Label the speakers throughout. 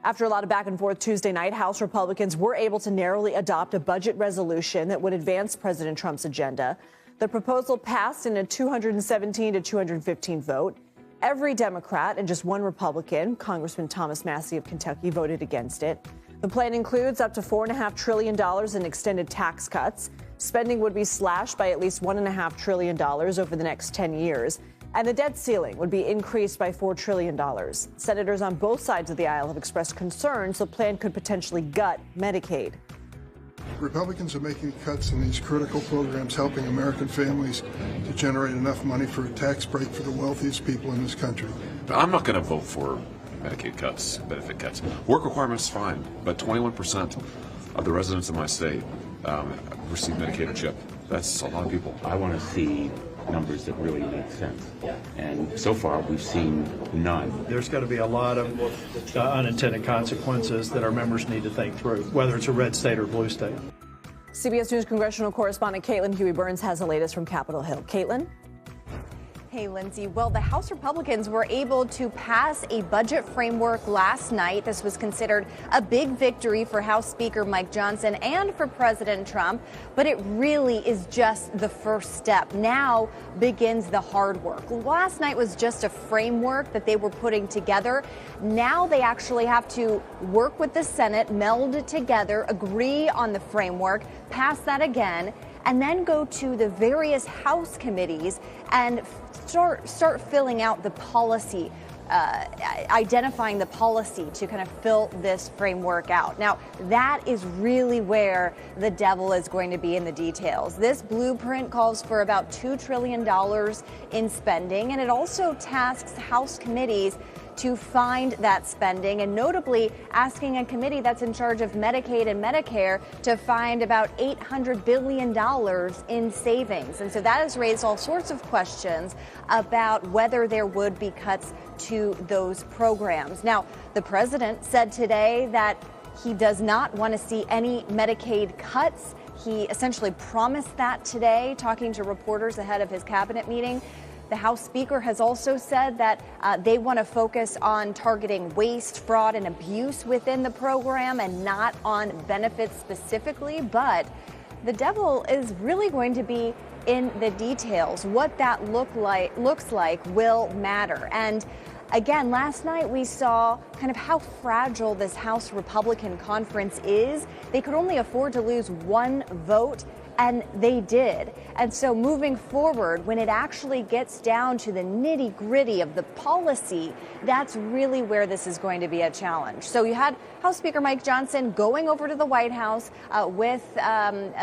Speaker 1: After a lot of back and forth Tuesday night, House Republicans were able to narrowly adopt a budget resolution that would advance President Trump's agenda. The proposal passed in a 217 to 215 vote. Every Democrat and just one Republican, Congressman Thomas Massey of Kentucky, voted against it. The plan includes up to $4.5 trillion in extended tax cuts. Spending would be slashed by at least $1.5 trillion over the next 10 years. And the debt ceiling would be increased by $4 trillion. Senators on both sides of the aisle have expressed concerns the plan could potentially gut Medicaid.
Speaker 2: Republicans are making cuts in these critical programs, helping American families to generate enough money for a tax break for the wealthiest people in this country.
Speaker 3: I'm not going to vote for Medicaid cuts, benefit cuts. Work requirements, fine, but 21% of the residents of my state receive Medicaid or CHIP. That's a lot of people.
Speaker 4: I want to see numbers that really make sense. And so far, we've seen none.
Speaker 5: There's got to be a lot of unintended consequences that our members need to think through, whether it's a red state or blue state.
Speaker 1: CBS News congressional correspondent Caitlin Huey-Burns has the latest from Capitol Hill. Caitlin?
Speaker 6: Hey, Lindsay. Well, the House Republicans were able to pass a budget framework last night. This was considered a big victory for House Speaker Mike Johnson and for President Trump, but it really is just the first step. Now begins the hard work. Last night was just a framework that they were putting together. Now they actually have to work with the Senate, meld it together, agree on the framework, pass that again, and then go to the various House committees and start filling out the policy, identifying the policy to kind of fill this framework out. Now, that is really where the devil is going to be in the details. This blueprint calls for about $2 trillion in spending, and it also tasks House committees to find that spending, and notably asking a committee that's in charge of Medicaid and Medicare to find about $800 billion in savings. And so that has raised all sorts of questions about whether there would be cuts to those programs. Now, the president said today that he does not want to see any Medicaid cuts. He essentially promised that today, talking to reporters ahead of his cabinet meeting. The House Speaker has also said that they want to focus on targeting waste, fraud, and abuse within the program and not on benefits specifically. But the devil is really going to be in the details. What that looks like will matter. And again, last night we saw kind of how fragile this House Republican conference is. They could only afford to lose one vote, and they did. And so moving forward, when it actually gets down to the nitty-gritty of the policy, that's really where this is going to be a challenge. So you had House Speaker Mike Johnson going over to the White House with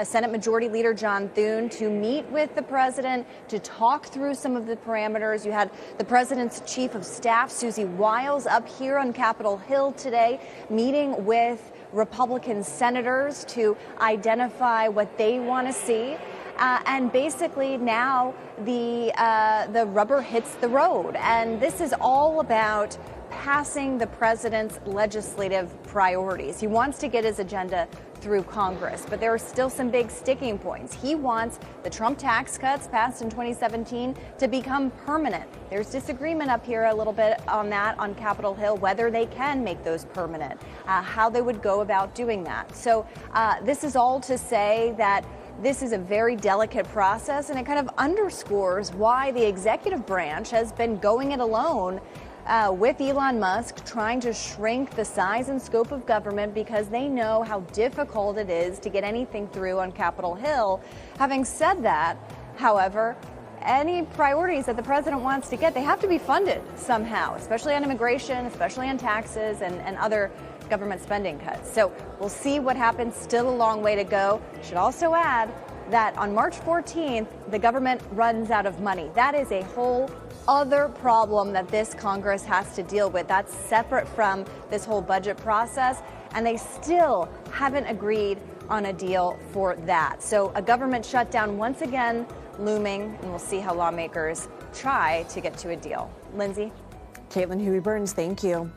Speaker 6: Senate Majority Leader John Thune to meet with the president to talk through some of the parameters. You had the president's chief of staff, Susie Wiles, up here on Capitol Hill today, meeting with Republican senators to identify what they want to see. And basically now the rubber hits the road. And this is all about passing the president's legislative priorities. He wants to get his agenda through Congress, but there are still some big sticking points. He wants the Trump tax cuts passed in 2017 to become permanent. There's disagreement up here a little bit on that on Capitol Hill, whether they can make those permanent, how they would go about doing that. So this is all to say that this is a very delicate process, and it kind of underscores why the executive branch has been going it alone with Elon Musk, trying to shrink the size and scope of government because they know how difficult it is to get anything through on Capitol Hill. Having said that, however, any priorities that the president wants to get, they have to be funded somehow, especially on immigration, especially on taxes and other government spending cuts. So we'll see what happens. Still a long way to go. Should also add that on March 14th, the government runs out of money. That is a whole other problem that this Congress has to deal with. That's separate from this whole budget process, and they still haven't agreed on a deal for that. So a government shutdown once again looming, and we'll see how lawmakers try to get to a deal. Lindsay?
Speaker 1: Caitlin Huey-Burns, thank you.